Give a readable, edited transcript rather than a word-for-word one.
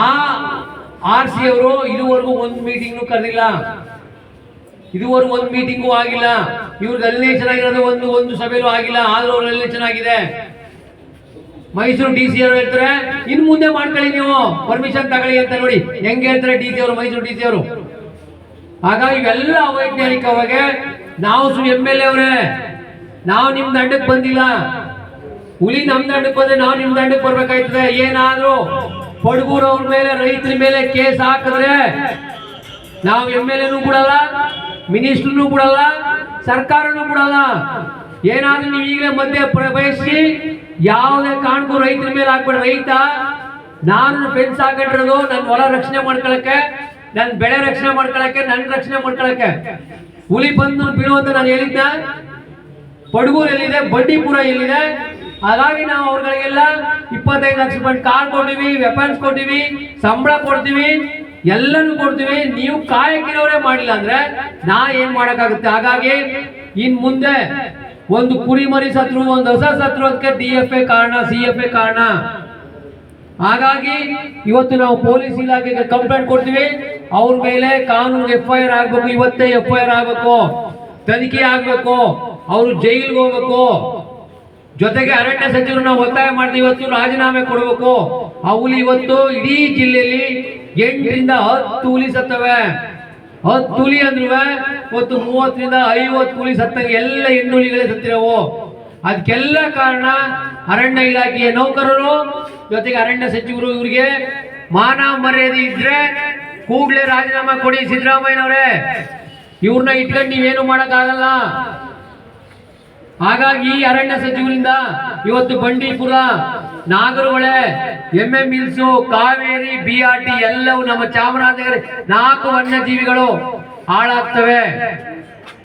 ಆ RC ಅವರು ಇದುವರೆಗೂ ಒಂದು ಮೀಟಿಂಗ್ ಕರೆದಿಲ್ಲ, ಇದುವರೆಗೂ ಒಂದು ಮೀಟಿಂಗು ಆಗಿಲ್ಲ. ಇವ್ರಿಗೆ ಎಲಿನೇಷನ್ ಆಗಿರೋದು ಒಂದು ಸಭೆಯಲ್ಲೂ ಆಗಿಲ್ಲ. ಆದ್ರೂ ಅವ್ರ ಎಲಿನೇಷನ್ ಆಗಿದೆ. ಮೈಸೂರು DC ಅವರು ಹೇಳ್ತಾರೆ ಇನ್ ಮುಂದೆ ಮಾಡ್ಕೊಳ್ಳಿ, ನೀವು ಪರ್ಮಿಷನ್ ತಗೊಳ್ಳಿ ಅಂತ. ನೋಡಿ ಹೆಂಗೆ ಹೇಳ್ತಾರೆ DC ಅವರು, ಮೈಸೂರು DC ಅವರು. ಹಾಗಾಗಿ ಇವೆಲ್ಲ ಅವೈಜ್ಞಾನಿಕವಾಗಿ ನಾವು MLA ಅವರೇ, ನಾವು ನಿಮ್ ದಂಡಕ್ಕೆ ಬಂದಿಲ್ಲ. ಹುಲಿ ನಮ್ ದಂಡಕ್ಕೆ ಬಂದ್ರೆ ನಾವು ನಿಮ್ ದಂಡಕ್ಕೆ ಬರ್ಬೇಕಾಯ್ತದೆ. ಏನಾದ್ರೂ ಪಡ್ಗೂರು ಅವ್ರ ಮೇಲೆ, ರೈತರ ಮೇಲೆ ಕೇಸ್ ಹಾಕಿದ್ರೆ ನಾವು MLAನೂ ಬಿಡಲ್ಲ, ಮಿನಿಸ್ಟರ್ನೂ ಬಿಡಲ್ಲ, ಸರ್ಕಾರನೂ ಬಿಡಲ್ಲ. ಏನಾದ್ರೂ ನೀವು ಈಗಲೇ ಮಧ್ಯೆ ಬಯಸಿ ಯಾವುದೇ ಕಾರಣಕ್ಕೂ ರೈತರ ಮೇಲೆ ಹಾಕ್ಬೇಡ. ರೈತ ನಾನು ಫೆನ್ಸ್ ಹಾಕೊಂಡಿರೋದು ನನ್ನ ಹೊಲ ರಕ್ಷಣೆ ಮಾಡ್ಕೊಳಕ್ಕೆ, ನನ್ನ ಬೆಳೆ ರಕ್ಷಣೆ ಮಾಡ್ಕೊಳಕ್ಕೆ, ನನ್ನ ರಕ್ಷಣೆ ಮಾಡ್ಕೊಳಕ್ಕೆ. ಹುಲಿ ಬಂದು ಬೀಳುವಂತ ನಾನು ಹೇಳಿದ್ದ. ಪಡ್ಗೂರು ಎಲ್ಲಿದೆ, ಬಂಡೀಪುರ ಎಲ್ಲಿದೆ. ಹಾಗಾಗಿ ನಾವು ಅವ್ರಗಳಿಗೆಲ್ಲ 25 ಲಕ್ಷ ರೂಪಾಯಿ ಕಾರ್ ಕೊಡ್ತೀವಿ, ವೆಪನ್ಸ್ ಕೊಡ್ತೀವಿ, ಸಂಬಳ ಕೊಡ್ತೀವಿ, ಎಲ್ಲನೂ ಕೊಡ್ತೀವಿ. ನೀವು ಕಾಯಕ್ಕಿರೋರೇ ಮಾಡಿಲ್ಲ ಅಂದ್ರೆ ನಾ ಏನ್ ಮಾಡಕ್ಕಾಗುತ್ತೆ? ಹಾಗಾಗಿ ಇನ್ ಮುಂದೆ ಒಂದು ಕುರಿ ಮರಿ ಸತ್ರು, ಒಂದು ಹೊಸ ಸತ್ರು, ಅದಕ್ಕೆ DFA ಕಾರಣ, CFA ಕಾರಣ. ಹಾಗಾಗಿ ಇವತ್ತು ನಾವು ಪೊಲೀಸ್ ಇಲಾಖೆಗೆ ಕಂಪ್ಲೇಂಟ್ ಕೊಡ್ತೀವಿ. ಅವ್ರ ಮೇಲೆ ಕಾನೂನು FIR ಆಗ್ಬೇಕು, ಇವತ್ತೇ FIR ಆಗ್ಬೇಕು, ತನಿಖೆ ಆಗ್ಬೇಕು, ಅವರು ಜೈಲ್ಗೆ ಹೋಗ್ಬೇಕು. ಜೊತೆಗೆ ಅರಣ್ಯ ಸಚಿವರು ನಾವು ಒತ್ತಾಯ ಮಾಡ್ತೀವಿ, ಇವತ್ತು ರಾಜೀನಾಮೆ ಕೊಡಬೇಕು. ಆ ಹುಲಿ ಇವತ್ತು ಇಡೀ ಜಿಲ್ಲೆಯಲ್ಲಿ 8 ರಿಂದ 10 ಹುಲಿ ಸತ್ತವೆ. 10 ಹುಲಿ ಅಂದ್ರೂ ಇವತ್ತು 30 ರಿಂದ 50 ಹುಲಿ ಸತ್ತಂಗೆ ಎಲ್ಲ ಹೆಣ್ಣು ಹುಲಿಗಳೇ ಸತ್ತಿರವು. ಅದಕ್ಕೆಲ್ಲ ಕಾರಣ ಅರಣ್ಯ ಇಲಾಖೆಯ ನೌಕರರು, ಜೊತೆಗೆ ಅರಣ್ಯ ಸಚಿವರು. ಇವ್ರಿಗೆ ಮಾನ ಮರ್ಯಾದೆ ಇದ್ರೆ ಕೂಡಲೇ ರಾಜೀನಾಮೆ ಕೊಡಿ ಸಿದ್ದರಾಮಯ್ಯನವರೇ. ಇವ್ರನ್ನ ಇಟ್ಕೊಂಡು ನೀವೇನು ಮಾಡಕ್ಕಾಗಲ್ಲ. ಹಾಗಾಗಿ ಈ ಅರಣ್ಯ ಸಚಿವರಿಂದ ಇವತ್ತು Bandipur, Nagarahole, MM hills, Kaveri, BRT ಎಲ್ಲವೂ ನಮ್ಮ ಚಾಮರಾಜನಗರ 4 ವನ್ಯಜೀವಿಗಳು ಹಾಳಾಗ್ತವೆ.